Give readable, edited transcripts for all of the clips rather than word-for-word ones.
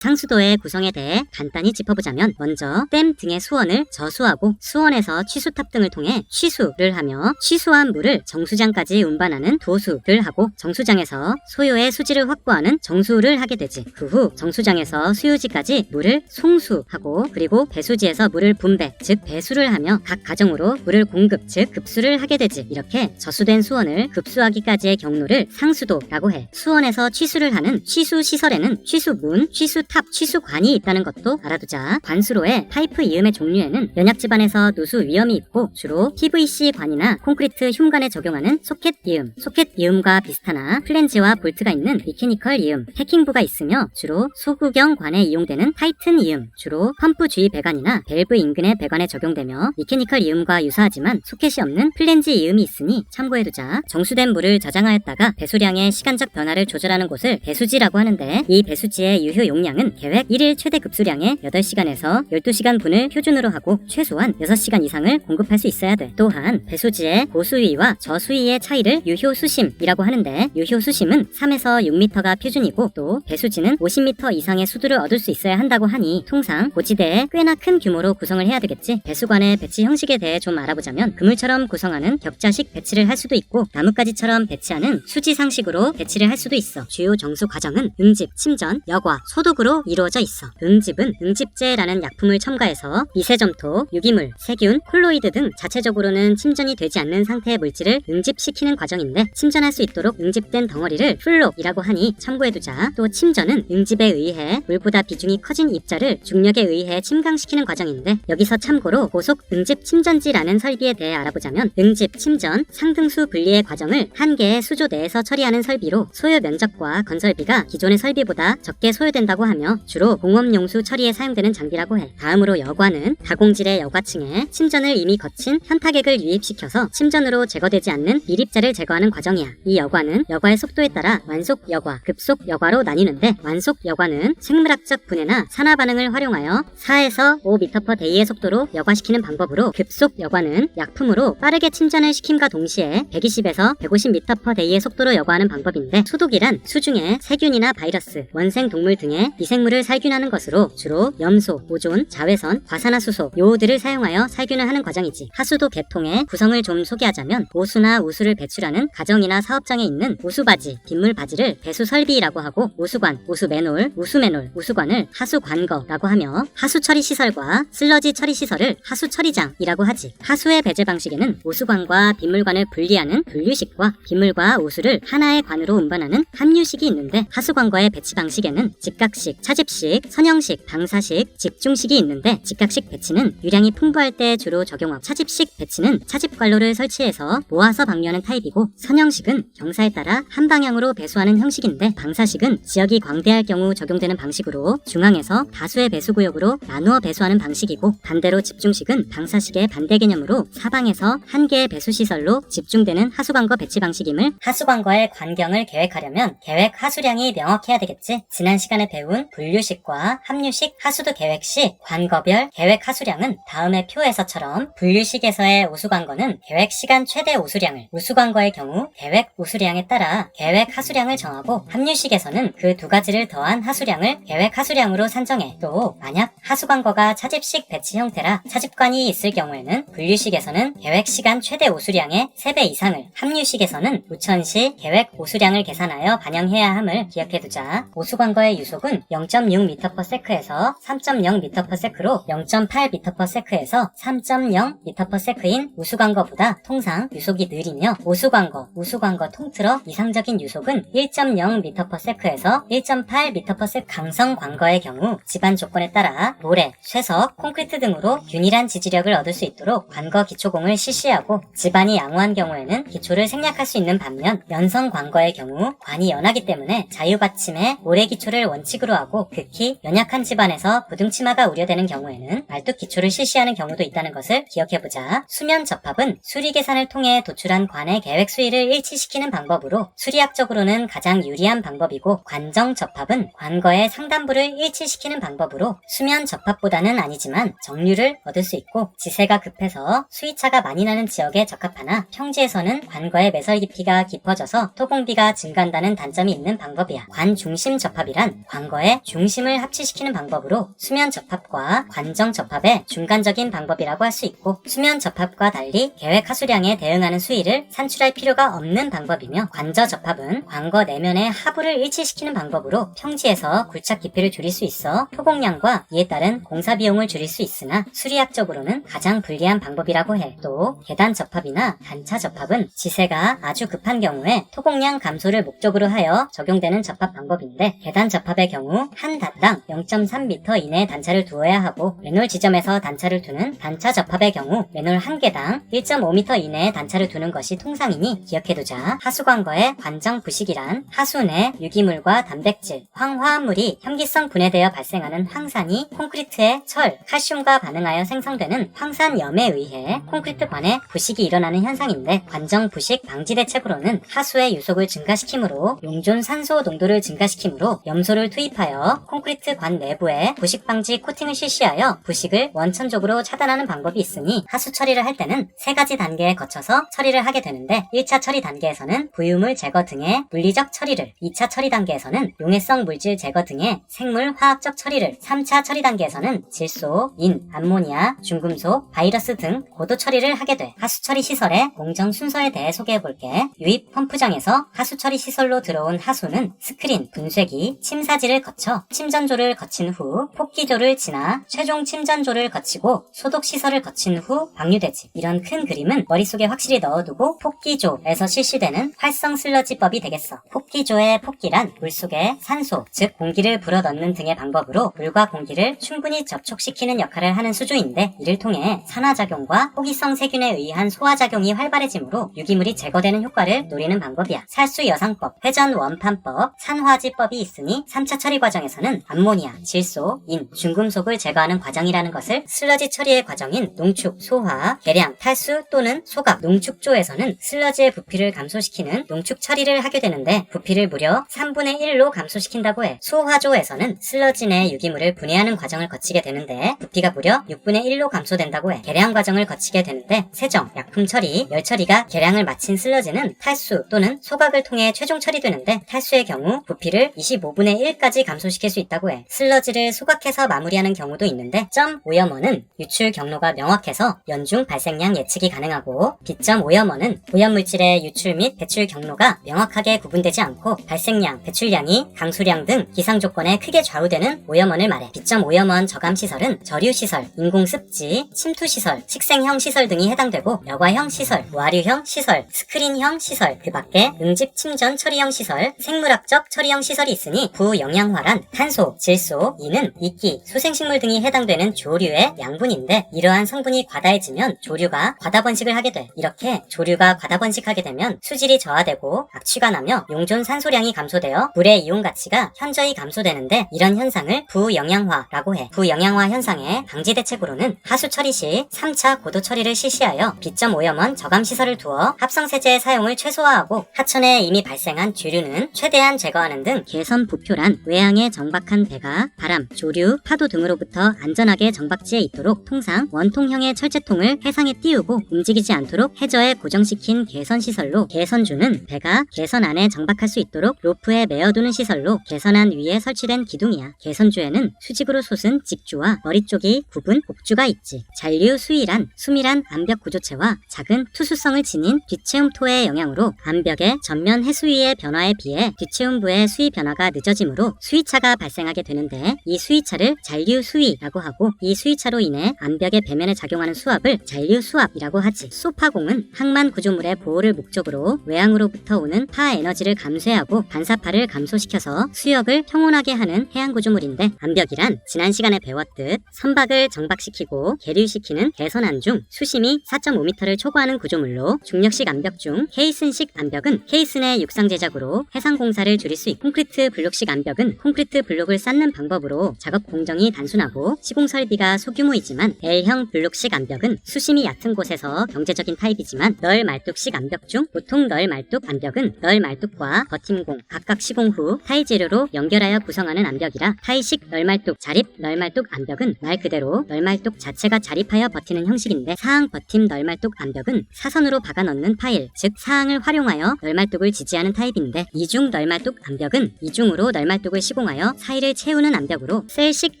상수도의 구성에 대해 간단히 짚어보자면, 먼저 댐 등의 수원을 저수하고 수원에서 취수탑 등을 통해 취수를 하며 취수한 물을 정수장까지 운반하는 도수를 하고 정수장에서 소요의 수지를 확보하는 정수를 하게 되지. 그 후 정수장에서 수유지까지 물을 송수하고 그리고 배수지에서 물을 분배, 즉 배수를 하며 각 가정으로 물을 공급, 즉 급수를 하게 되지. 이렇게 저수된 수원을 급수하기까지의 경로를 상수도라고 해. 수원에서 취수를 하는 취수시설에는 취수문, 취수탑, 취수관이 있다는 것도 알아두자. 관수로의 파이프 이음의 종류에는 연약지반에서 누수 위험이 있고 주로 PVC 관이나 콘크리트 흉관에 적용하는 소켓 이음, 소켓 이음과 비슷하나 플랜지와 볼트가 있는 미케니컬 이음, 패킹부가 있으며 주로 소구경 관에 이용되는 타이튼 이음, 주로 펌프 주위 배관이나 밸브 인근의 배관에 적용되며 미케니컬 이음과 유사하지만 소켓이 없는 플랜지 이음이 있으니 참고해두자. 정수된 물을 저장하였다가 배수량의 시간적 변화를 조절하는 곳을 배수지라고 하는데, 이 배수지의 유효 용량은 계획 1일 최대 급수량의 8시간에서 12시간 분을 표준으로 하고 최소한 6시간 이상을 공급할 수 있어야 돼. 또한 배수지의 고수위와 저수위의 차이를 유효수심이라고 하는데, 유효수심은 3에서 6m가 표준이고 또 배수지는 50m 이상의 수두를 얻을 수 있어야 한다고 하니 통상 고지대에 꽤나 큰 규모로 구성을 해야 되겠지. 배수관의 배치 형식에 대해 좀 알아보자면, 그물처럼 구성하는 격자식 배치를 할 수도 있고 나뭇가지처럼 배치하는 수지상식으로 배치를 할 수도 있어. 주요 정수 과정은 응집, 침전, 여과, 소독으로 이루어져 있어. 응집은 응집제라는 약품을 첨가해서 미세점토, 유기물, 세균, 콜로이드 등 자체적으로는 침전이 되지 않는 상태의 물질을 응집시키는 과정인데, 침전할 수 있도록 응집된 덩어리를 플록이라고 하니 참고해두자. 또 침전은 응집에 의해 물보다 비중이 커진 입자를 중력에 의해 침강시키는 과정인데, 여기서 참고로 고속 응집 침전지라는 설비에 대해 알아보자면, 응집, 침전, 상등수 분리의 과정을 한 개의 수조 내에서 처리하는 설비로 소요 면적과 건설비가 기존의 설비보다 적게 소요된다고 하며 주로 공업용수 처리에 사용되는 장비라고 해. 다음으로 여과는 가공질의 여과층에 침전을 이미 거친 현타객을 유입시켜서 침전으로 제거되지 않는 미립자를 제거하는 과정이야. 이 여과는 여과의 속도에 따라 완속 여과, 급속 여과로 나뉘는데, 완속 여과는 생물학적 분해나 산화 반응을 활용하여 4에서 5m/d의 속도로 여과시키는 방법으로, 급속 여과는 약품으로 빠르게 침전을 시킴과 동시에 120에서 150m/d의 속도로 여과하는 방법인데, 소독이란 수중에 세균이나 바이러스, 원생 동물 등의 미생물을 살균하는 것으로 주로 염소, 오존, 자외선, 과산화수소, 요오드를 사용하여 살균을 하는 과정이지. 하수도 계통의 구성을 좀 소개하자면, 오수나 우수를 배출하는 가정이나 사업장에 있는 오수바지, 빗물바지를 배수설비라고 하고, 오수관, 오수매놀, 우수매놀, 우수관을 하수관거라고 하며, 하수처리시설과 슬러지 처리시설을 하수처리장이라고 하지. 하수의 배제 방식에는 오수관과 빗물관을 분리하는 분류식과 빗물과 오수를 하나의 관으로 운반하는 함유식이 있는데, 하수관거의 배치 방식에는 직각식, 차집식, 선형식, 방사식, 집중식이 있는데, 직각식 배치는 유량이 풍부할 때 주로 적용하고, 차집식 배치는 차집관로를 설치해서 모아서 방류하는 타입이고, 선형식은 경사에 따라 한 방향으로 배수하는 형식인데, 방사식은 지역이 광대할 경우 적용되는 방식으로 중앙에서 다수의 배수구역으로 나누어 배수하는 방식이고, 반대로 집중식은 방사식의 반대 개념으로 사방에서 한 개의 배수시설로 집중되는 하수관거 배치 방식임을, 하수관거의 관경을 계획하려면 계획 하수량이 명확해야 되겠지. 지난 시간에 배운 분류식과 함유식 하수도 계획 시 관거별 계획 하수량은 다음의 표에서처럼, 분류식에서의 오수관거는 계획 시간 최대 오수량을, 우수관거의 경우 계획 오수량에 따라 계획 하수량을 정하고, 함유식에서는 그 두 가지를 더한 하수량을 계획 하수량으로 산정해. 또 만약 하수관거가 차집식 배치 형태라 차집관이 있을 경우에는 분류식에서는 계획 시간 최대 오수량의 3배 이상을, 함유식에서는 우천시 계획 오수량을 계산하여 반영해야 함을 기억해두자. 오수관거의 유속은 0.6m/s에서 3.0m/s로 0.8m/s에서 3.0m/s인 우수관거보다 통상 유속이 느리며, 오수관거, 우수관거 통틀어 이상적인 유속은 1.0m/s에서 1.8m/s. 강성관거의 경우 집안 조건에 따라 모래, 쇠석, 콘크리트 등으로 균일한 지지력을 얻을 수 있도록 관거 기초공을 실시하고, 집안이 양호한 경우에는 기초를 생략할 수 있는 반면, 연성관거의 경우 관이 연하기 때문에 자유받침에 모래 기초를 원칙으로 하고, 극히 연약한 집안에서 부등치마가 우려되는 경우에는 말뚝 기초를 실시하는 경우도 있다는 것을 기억해보자. 수면 접합은 수리 계산을 통해 도출한 관의 계획 수위를 일치시키는 방법으로 수리학적으로는 가장 유리한 방법이고, 관정 접합은 관거의 상단부를 일치시키는 방법으로 수면 접합보다는 아니지만 정류를 얻을 수 있고, 지세가 급해서 수위차가 많이 나는 지역에 적합하나 평지에서는 관거의 매설 깊이가 깊어져서 토공비가 증가한다는 단점이 있는 방법이야. 관 중심 접합이란 관거의 시설의 중심을 합치시키는 방법으로 수면 접합과 관정 접합의 중간적인 방법이라고 할 수 있고, 수면 접합과 달리 계획 하수량에 대응하는 수위를 산출할 필요가 없는 방법이며, 관저 접합은 광거 내면의 하부를 일치시키는 방법으로 평지에서 굴착 깊이를 줄일 수 있어 토공량과 이에 따른 공사 비용을 줄일 수 있으나 수리학적으로는 가장 불리한 방법이라고 해. 또 계단 접합이나 단차 접합은 지세가 아주 급한 경우에 토공량 감소를 목적으로 하여 적용되는 접합 방법인데, 계단 접합의 경우 한 단당 0.3m 이내에 단차를 두어야 하고, 맨홀 지점에서 단차를 두는 단차 접합의 경우 맨홀 한 개당 1.5m 이내에 단차를 두는 것이 통상이니 기억해두자. 하수광거의 관정 부식이란 하수 내 유기물과 단백질, 황화합물이 혐기성 분해되어 발생하는 황산이 콘크리트의 철, 칼슘과 반응하여 생성되는 황산염에 의해 콘크리트관에 부식이 일어나는 현상인데, 관정 부식 방지 대책으로는 하수의 유속을 증가시키므로 용존 산소 농도를 증가시키므로 염소를 투입하여 콘크리트관 내부에 부식 방지 코팅을 실시하여 부식을 원천적으로 차단하는 방법이 있으니, 하수 처리를 할 때는 세 가지 단계에 거쳐서 처리를 하게 되는데, 1차 처리 단계에서는 부유물 제거 등의 물리적 처리를, 2차 처리 단계에서는 용해성 물질 제거 등의 생물 화학적 처리를, 3차 처리 단계에서는 질소, 인, 암모니아, 중금속, 바이러스 등 고도 처리를 하게 돼. 하수 처리 시설의 공정 순서에 대해 소개해볼게. 유입 펌프장에서 하수 처리 시설로 들어온 하수는 스크린, 분쇄기, 침사지를 거쳐 침전조를 거친 후 폭기조를 지나 최종 침전조를 거치고 소독 시설을 거친 후 방류되지. 이런 큰 그림은 머릿속에 확실히 넣어두고 폭기조에서 실시되는 활성 슬러지법이 되겠어. 폭기조의 폭기란 물속에 산소, 즉 공기를 불어넣는 등의 방법으로 물과 공기를 충분히 접촉시키는 역할을 하는 수조인데, 이를 통해 산화작용과 호기성 세균에 의한 소화작용이 활발해지므로 유기물이 제거되는 효과를 노리는 방법이야. 살수여상법, 회전원판법, 산화지법이 있으니 3차 처리 과정에서는 암모니아, 질소, 인, 중금속을 제거하는 과정이라는 것을 슬러지 처리의 과정인 농축, 소화, 계량, 탈수 또는 소각, 농축조에서는 슬러지의 부피를 감소시키는 농축 처리를 하게 되는데, 부피를 무려 3분의 1로 감소시킨다고 해. 소화조에서는 슬러지 내 유기물을 분해하는 과정을 거치게 되는데 부피가 무려 6분의 1로 감소된다고 해. 계량 과정을 거치게 되는데, 세정, 약품 처리, 열 처리가 계량을 마친 슬러지는 탈수 또는 소각을 통해 최종 처리되는데, 탈수의 경우 부피를 25분의 1까지 감소시킬 수 있다고 해. 슬러지를 소각해서 마무리하는 경우도 있는데, 점 오염원은 유출 경로가 명확해서 연중 발생량 예측이 가능하고, 비점 오염원은 오염물질의 유출 및 배출 경로가 명확하게 구분되지 않고 발생량, 배출량이 강수량 등 기상 조건에 크게 좌우되는 오염원을 말해. 비점 오염원 저감시설은 저류시설, 인공습지, 침투시설, 식생형 시설 등이 해당되고, 여과형 시설, 와류형 시설, 스크린형 시설, 그 밖에 응집 침전 처리형 시설, 생물학적 처리형 시설이 있으니, 부영양화란 탄소, 질소, 인은 이끼, 수생식물 등이 해당되는 조류의 양분인데, 이러한 성분이 과다해지면 조류가 과다 번식을 하게 돼. 이렇게 조류가 과다 번식하게 되면 수질이 저하되고 악취가 나며 용존 산소량이 감소되어 물의 이온 가치가 현저히 감소되는데, 이런 현상을 부영양화라고 해. 부영양화 현상의 방지 대책으로는 하수 처리 시 3차 고도 처리를 실시하여 비점 오염원 저감 시설을 두어 합성세제의 사용을 최소화하고, 하천에 이미 발생한 주류는 최대한 제거하는 등, 개선 부표란 외항에 정박한 배가 바람, 조류, 파도 등으로부터 안전하게 정박지에 있도록 통상 원통형의 철제통을 해상에 띄우고 움직이지 않도록 해저에 고정시킨 개선시설로, 개선주는 배가 개선 안에 정박할 수 있도록 로프에 메어두는 시설로 개선안 위에 설치된 기둥이야. 개선주에는 수직으로 솟은 직주와 머리 쪽이 굽은 곡주가 있지. 잔류 수위란 수밀한 암벽 구조체와 작은 투수성을 지닌 뒷체움토의 영향으로 암벽의 전면 해수위의 변화에 비해 뒷체움부의 수위 변화가 늦어지므로 수위차가 발생하게 되는데, 이 수위차를 잔류 수위라고 하고, 이 수위차로 인해 암벽의 배면에 작용하는 수압을 잔류 수압이라고 하지. 소파공은 항만 구조물의 보호를 목적으로 외항으로부터 오는 파 에너지를 감쇄하고 반사파를 감소시켜서 수역을 평온하게 하는 해양 구조물인데, 암벽이란 지난 시간에 배웠듯 선박을 정박시키고 계류시키는 개선안 중 수심이 4.5m를 초과하는 구조물로, 중력식 암벽 중 케이슨식 암벽은 케이슨의 육상 제작으로 해상 공사를 줄일 수 있고, 콘크리트 블록식 암벽은 콘크리트 블록을 쌓는 방법으로 작업 공정이 단순하고 시공 설비가 소규모이지만, L형 블록식 암벽은 수심이 얕은 곳에서 경제적인 타입이지만, 널 말뚝식 암벽 중 보통 널 말뚝 암벽은 널 말뚝과 버팀공 각각 시공 후 타일 재료로 연결하여 구성하는 암벽이라, 타이식 널말뚝, 자립 널말뚝 암벽은 말 그대로 널말뚝 자체가 자립하여 버티는 형식인데, 사항 버팀 널말뚝 암벽은 사선으로 박아 넣는 파일, 즉 사항을 활용하여 널말뚝을 지지하는 타입인데, 이중 널말뚝 암벽은 이중으로 널말뚝을 시공 시공하여 사이를 채우는 암벽으로, 셀식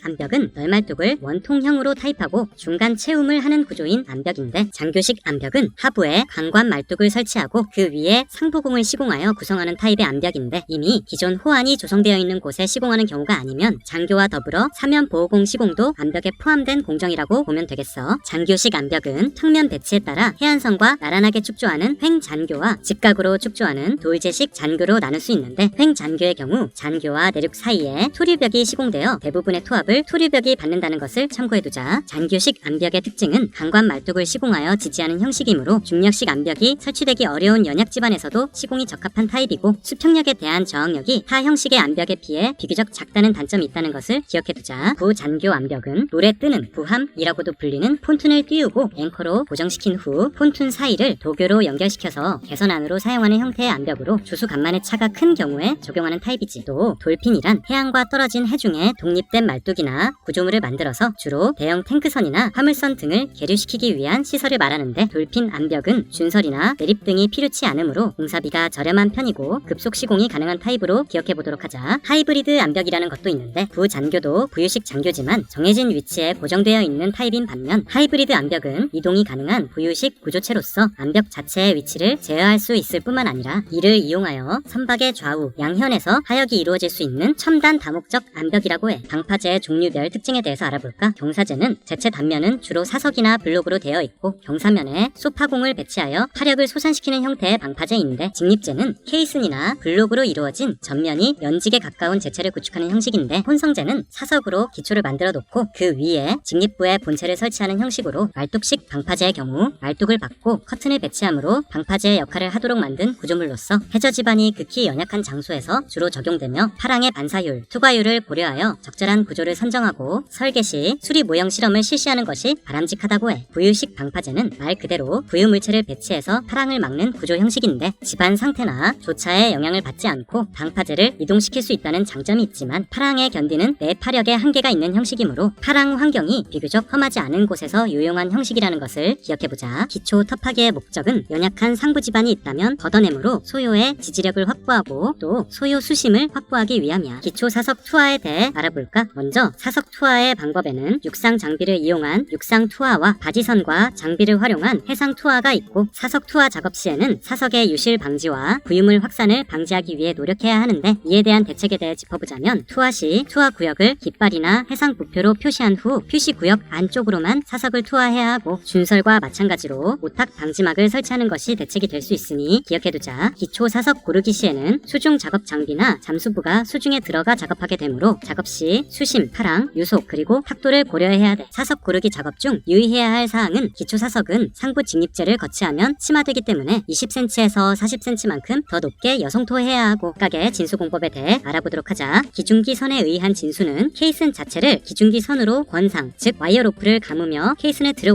암벽은 널말뚝을 원통형으로 타입하고 중간 채움을 하는 구조인 암벽인데, 장교식 암벽은 하부에 강관 말뚝을 설치하고 그 위에 상부공을 시공하여 구성하는 타입의 암벽인데, 이미 기존 호안이 조성되어 있는 곳에 시공하는 경우가 아니면 장교와 더불어 사면 보호공 시공도 암벽에 포함된 공정이라고 보면 되겠어. 장교식 암벽은 평면 배치에 따라 해안선과 나란하게 축조하는 횡잔교와 직각으로 축조하는 돌재식 잔교로 나눌 수 있는데, 횡잔교의 경우 잔교와 내륙 사이에 토류벽이 시공되어 대부분의 토합을 토류벽이 받는다는 것을 참고해두자. 잔교식 암벽의 특징은 강관 말뚝을 시공하여 지지하는 형식이므로 중력식 암벽이 설치되기 어려운 연약 지반에서도 시공이 적합한 타입이고, 수평력에 대한 저항력이 타 형식의 암벽에 비해 비교적 작다는 단점이 있다는 것을 기억해두자. 부잔교 암벽은 노래 뜨는 부함이라고도 불리는 폰툰을 띄우고 앵커로 고정시킨 후 폰툰 사이를 도교로 연결시켜서 개선안으로 사용하는 형태의 암벽으로 조수간만의 차가 큰 경우에 적용하는 타입이지. 또 돌핀이란 해안과 떨어진 해중에 독립된 말뚝이나 구조물을 만들어서 주로 대형 탱크선이나 화물선 등을 계류시키기 위한 시설을 말하는데, 돌핀 암벽은 준설이나 내립 등이 필요치 않으므로 공사비가 저렴한 편이고 급속 시공이 가능한 타입으로 기억해보도록 하자. 하이브리드 암벽이라는 것도 있는데, 부잔교도 부유식 잔교지만 정해진 위치에 고정되어 있는 타입인 반면, 하이브리드 암벽은 이동이 가능한 부유식 구조체로서 암벽 자체의 위치를 제어할 수 있을 뿐만 아니라 이를 이용하여 선박의 좌우 양현에서 하역이 이루어질 수 있는 첨단 다목적 암벽이라고 해. 방파제의 종류별 특징에 대해서 알아볼까? 경사제는 제체 단면은 주로 사석이나 블록으로 되어 있고, 경사면에 소파공을 배치하여 파력을 솟안시키는 형태의 방파제인데, 직립제는 케이슨이나 블록으로 이루어진 전면이 연직에 가까운 제체를 구축하는 형식인데, 혼성제는 사석으로 기초를 만들어 놓고 그 위에 직립부에 본체를 설치하는 형식으로, 말뚝식 방파제의 경우 말뚝을 받고 커튼을 배치함으로 방파제의 역할을 하도록 만든 구조물로서 해저 지반이 극히 연약한 장소에서 주로 적용되며, 파랑의 반사율, 투과율을 고려하여 적절한 구조를 선정하고 설계 시 수리 모형 실험을 실시하는 것이 바람직하다고 해. 부유식 방파제는 말 그대로 부유물체를 배치해서 파랑을 막는 구조 형식인데, 지반 상태나 조차에 영향을 받지 않고 방파제를 이동시킬 수 있다는 장점이 있지만, 파랑에 견디는 내파력의 한계가 있는 형식이므로 파랑 환경이 비교적 험하지 않은 곳에서 유용한 형식이라는 것을 기억해보자. 기초 터파기의 목적은 연약한 상부 지반이 있다면 걷어내므로 소요의 지지력을 확보하고 또 소요 수심을 확보하기 위함이야. 기초 사석 투하에 대해 알아볼까? 먼저 사석 투하의 방법에는 육상 장비를 이용한 육상 투하와 바지선과 장비를 활용한 해상 투하가 있고, 사석 투하 작업 시에는 사석의 유실 방지와 부유물 확산을 방지하기 위해 노력해야 하는데, 이에 대한 대책에 대해 짚어보자면, 투하 시 투하 구역을 깃발이나 해상 부표로 표시한 후 표시 구역 안쪽으로만 사석을 투하해야 하고, 준설과 마찬가지로 오탁 방지막을 설치하는 것이 대책이 될 수 있으니 기억해두자. 기초 사석 고르기 시에는 수중 작업 장비나 잠수부가 수중에 들어가 작업하게 되므로 작업 시 수심, 파랑, 유속 그리고 탁도를 고려해야 돼. 사석 고르기 작업 중 유의해야 할 사항은, 기초 사석은 상부 직립제를 거치하면 침하되기 때문에 20cm에서 40cm만큼 더 높게 여성토해야 하고, 각각의 진수공법에 대해 알아보도록 하자. 기중기선에 의한 진수는 케이슨 자체를 기중기선으로 권상, 즉 와이어로프를 감으며 케이슨을 들어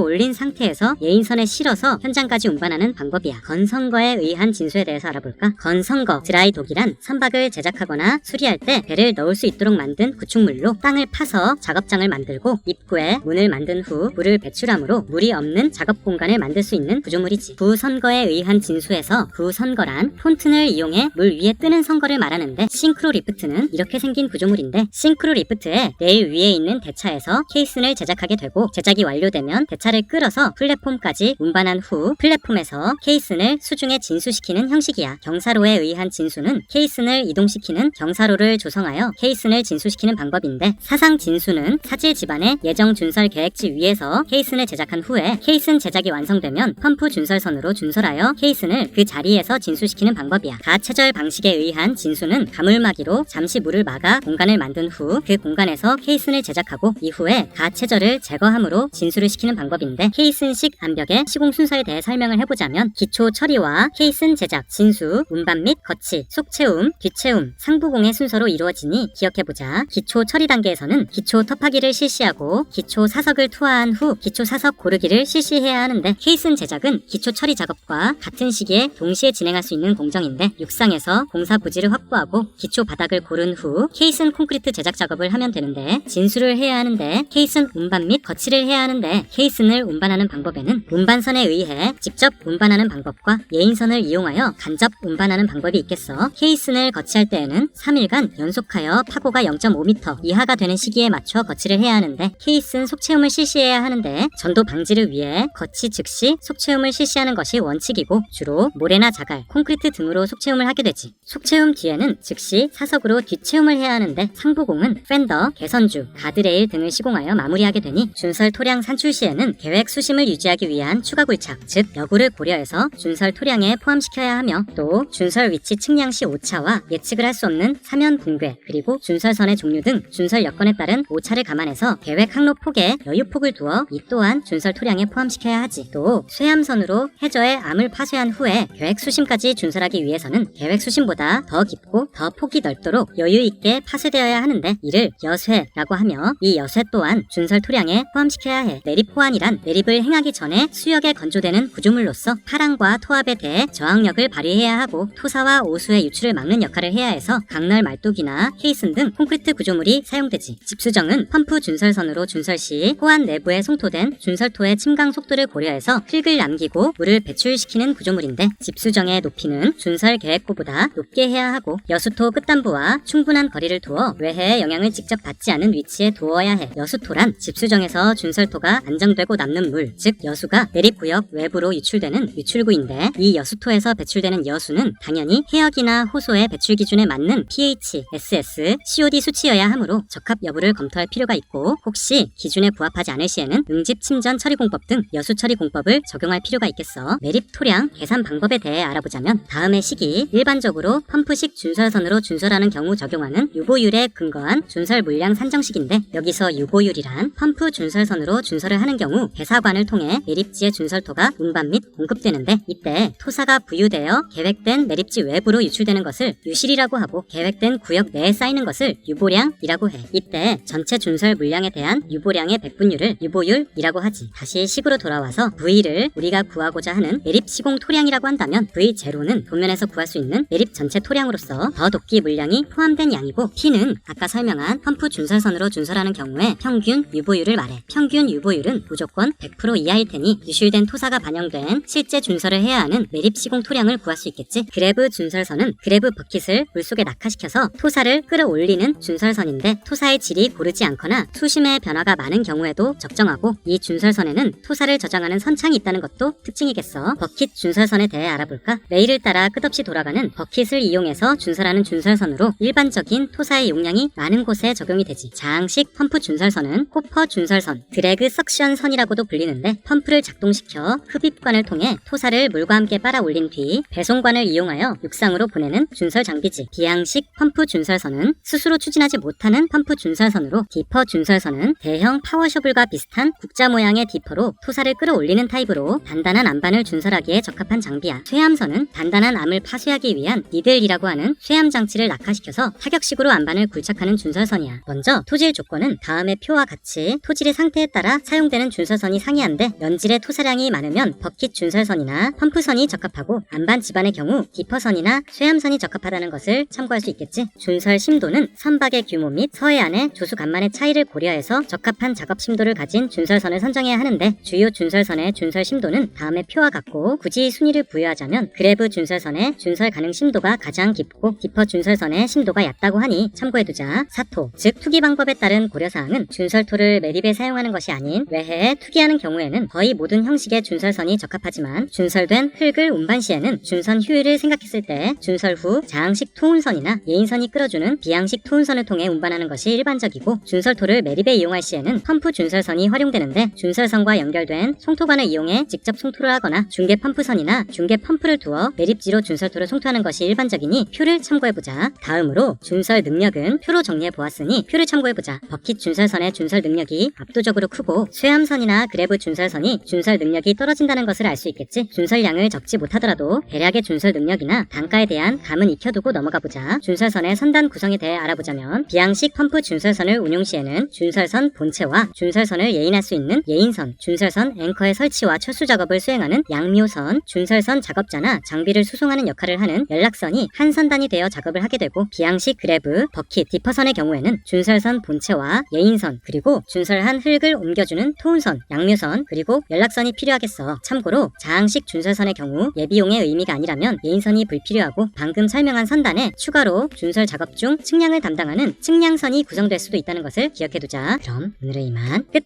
올린 상태에서 예인선에 실어서 현장까지 운반하는 방법이야. 건선거에 의한 진수에 대해서 알아볼까? 건선거, 드라이독이란 선박을 제작하거나 수리할 때 배를 넣을 수 있도록 만든 구축물로 땅을 파서 작업장을 만들고 입구에 문을 만든 후 물을 배출함으로 물이 없는 작업 공간을 만들 수 있는 구조물이지. 부선거에 의한 진수에서 부선거란 폰튼을 이용해 물 위에 뜨는 선거를 말하는데, 싱크로 리프트는 이렇게 생긴 구조물인데, 싱크로 리프트의 레일 위에 있는 대차에서 케이슨을 제작하게 되고, 제작이 완료되면 대차를 끌어서 플랫폼까지 운반한 후 플랫폼에서 케이슨을 수중에 진수시키는 형식이야. 경사로에 의한 진수는 케이슨을 이동시키는 경사로를 조성하여 케이슨을 진수시키는 방법인데, 사상 진수는 사질 지반의 예정 준설 계획지 위에서 케이슨을 제작한 후에 케이슨 제작이 완성되면 펌프 준설선으로 준설하여 케이슨을 그 자리에서 진수시키는 방법이야. 가체절 방식에 의한 진수는 가물막이로 잠시 물을 막아 공간을 만든 후 그 공간에서 케이슨을 제작하고 이후에 가체절을 제거함으로 진수를 시키는 방법인데, 케이슨식 암벽의 시공 순서에 대해 설명을 해보자면, 기초 처리와 케이슨 제작, 진수, 운반 및 거치, 속채움, 뒷채움, 상부공의 순서로 이루어지니 기억해보자. 기초 처리 단계에서는 기초 터파기를 실시하고 기초 사석을 투하한 후 기초 사석 고르기를 실시해야 하는데, 케이슨 제작은 기초 처리 작업과 같은 시기에 동시에 진행할 수 있는 공정인데, 육상에서 공사 부지를 확보하고 기초 바닥을 고른 후 케이슨 콘크리트 제작 작업을 하면 되는데, 진수를 해야 하는데 케이슨 운반 및 거치를 해야 하는데, 케이슨을 운반하는 방법에는 운반선에 의해 직접 운반하는 방법과 예인선을 이용하여 간접 운반하는 방법이 있겠어. 케이슨을 거치할 때에는 3일간 연속하여 파고가 0.5m 이하가 되는 시기에 맞춰 거치를 해야 하는데 케이스는 속체움을 실시해야 하는데 전도 방지를 위해 거치 즉시 속체움을 실시하는 것이 원칙이고 주로 모래나 자갈, 콘크리트 등으로 속체움을 하게 되지. 속체움 뒤에는 즉시 사석으로 뒷체움을 해야 하는데 상부공은 팬더, 개선주, 가드레일 등을 시공하여 마무리하게 되니 준설 토량 산출 시에는 계획 수심을 유지하기 위한 추가 굴착, 즉 여구를 고려해서 준설 토량에 포함시켜야 하며 또 준설 위치 측량 시 오차와 예측을 할 수 없는 사면 붕괴 그리고 준설선의 종류 등 준설 여건에 따른 오차를 감안해서 계획 항로 폭에 여유폭을 두어 이 또한 준설 토량에 포함시켜야 하지. 또 쇠암선으로 해저에 암을 파쇄한 후에 계획 수심까지 준설하기 위해서는 계획 수심보다 더 깊고 더 폭이 넓도록 여유 있게 파쇄되어야 하는데 이를 여쇄라고 하며 이 여쇄 또한 준설 토량에 포함시켜야 해. 내립 호환이란 내립을 행하기 전에 수역에 건조되는 구조물로서 파랑과 토압에 대해 저항력을 발휘해야 하고 토사와 오수의 유출을 막는 역할을 해야 해서 강널 말뚝이나 케이슨 등 콘크리트 구조물이 사용되지. 집수정은 펌프 준설선으로 준설 시 호환 내부에 송토된 준설토의 침강 속도를 고려해서 흙을 남기고 물을 배출시키는 구조물인데 집수정의 높이는 준설 계획고보다 높게 해야 하고 여수토 끝단부와 충분한 거리를 두어 외해의 영향을 직접 받지 않은 위치에 두어야 해. 여수토란 집수정에서 준설토가 안정되고 남는 물, 즉 여수가 내립구역 외부로 유출되는 유출구인데 이 여수토에서 배출되는 여수는 당연히 해역이나 호소의 배출 기준에 맞는 pH, SS, COD 수치여야 하므로 적합 여부를 검토할 필요가 있고 혹시 기준에 부합하지 않을 시에는 응집 침전 처리 공법 등 여수 처리 공법을 적용할 필요가 있겠어. 매립 토량 계산 방법에 대해 알아보자면 다음의 시기 일반적으로 펌프식 준설선으로 준설하는 경우 적용하는 유보율에 근거한 준설 물량 산정식인데 여기서 유보율이란 펌프 준설선으로 준설을 하는 경우 배사관을 통해 매립지의 준설토가 운반 및 공급되는데 이때 토사가 부유되어 계획된 매립지 외부로 유출되는 것을 유실이라고 하고 계획된 구역 내에 쌓이는 것을 유보량이라고 해. 이때 전체 준설 물량에 대한 유보량의 백분율을 유보율이라고 하지. 다시 식으로 돌아와서 V를 우리가 구하고자 하는 매립 시공 토량이라고 한다면 V0는 도면에서 구할 수 있는 매립 전체 토량으로서 더 돕기 물량이 포함된 양이고 T는 아까 설명한 펌프 준설선으로 준설하는 경우에 평균 유보율을 말해. 평균 유보율은 무조건 100% 이하일 테니 유실된 토사가 반영된 실제 준설을 해야 하는 매립 시공 토량을 구할 수 있겠지. 그래브 준설선은 그래브 버킷을 물속에 낙하시켜서 토사를 끌어올리는 준설선인데 토사의 질이 고르지 않거나 수심의 변화가 많은 경우에도 적정하고 이 준설선에는 토사를 저장하는 선창이 있다는 것도 특징이겠어. 버킷 준설선에 대해 알아볼까? 레일을 따라 끝없이 돌아가는 버킷을 이용해서 준설하는 준설선으로 일반적인 토사의 용량이 많은 곳에 적용이 되지. 자항식 펌프 준설선은 호퍼 준설선, 드래그 석션 선이라고도 불리는데 펌프를 작동시켜 흡입관을 통해 토사를 물과 함께 빨아 올린 뒤 배송관을 이용하여 육상으로 보내는 준설 장비지. 비항식 펌프 준설선은 스스로 추진하지 못하는 펌프 준설선으로 디퍼 준설선은 대형 파워셔블과 비슷한 국자 모양의 디퍼로 토사를 끌어올리는 타입으로 단단한 암반을 준설하기에 적합한 장비야. 쇠암선은 단단한 암을 파쇄하기 위한 니들이라고 하는 쇠암 장치를 낙하시켜서 타격식으로 암반을 굴착하는 준설선이야. 먼저 토질 조건은 다음의 표와 같이 토질의 상태에 따라 사용되는 준설선이 상이한데 연질의 토사량이 많으면 버킷 준설선이나 펌프선이 적합하고 암반 집안의 경우 디퍼선이나 쇠암선이 적합하다는 것을 참고할 수 있겠지. 준설 심도는 선박의 규모 및 서해안의 조수 간만의 차이를 고려해서 적합한 작업 심도를 가진 준설선을 선정해야 하는데 주요 준설선의 준설 심도는 다음의 표와 같고 굳이 순위를 부여하자면 그래브 준설선의 준설 가능 심도가 가장 깊고 디퍼 준설선의 심도가 얕다고 하니 참고해두자. 사토, 즉 투기 방법에 따른 고려사항은 준설토를 매립에 사용하는 것이 아닌 외해에 투기하는 경우에는 거의 모든 형식의 준설선이 적합하지만 준설된 흙을 운반 시에는 준선 효율을 생각했을 때 준설 후 자항식 투운선이나 예인선이 끌어주는 비항식 투운선을 통해 운반하는 것이 일반적이고 준설토를 매립에 이용할 시에는 펌프 준설선이 활용되는데 준설선과 연결된 송토관을 이용해 직접 송토를 하거나 중계 펌프선이나 중계 펌프를 두어 매립지로 준설토를 송토하는 것이 일반적이니 표를 참고해보자. 다음으로 준설 능력은 표로 정리해보았으니 표를 참고해보자. 버킷 준설선의 준설 능력이 압도적으로 크고 쇠암선이나 그래브 준설선이 준설 능력이 떨어진다는 것을 알 수 있겠지. 준설량을 적지 못하더라도 대략의 준설 능력이나 단가에 대한 감은 익혀두고 넘어가보자. 준설선의 선단 구성에 대해 알아보자면 비항식 펌프 준설선을 운용 시에는 준설선 본체와 준설선을 예인할 수 있는 예인선, 준설선 앵커의 설치와 철수 작업을 수행하는 양묘선, 준설선 작업자나 장비를 수송하는 역할을 하는 연락선이 한 선단이 되어 작업을 하게 되고 비항식 그래브, 버킷, 디퍼선의 경우에는 준설선 본체와 예인선 그리고 준설한 흙을 옮겨주는 토운선, 양묘선 그리고 연락선이 필요하겠어. 참고로 자항식 준설선의 경우 예비용의 의미가 아니라면 예인선이 불필요하고 방금 설명한 선단에 추가로 추가로 준설 작업 중 측량을 담당하는 측량선이 구성될 수도 있다는 것을 기억해두자. 그럼 오늘은 이만 끝!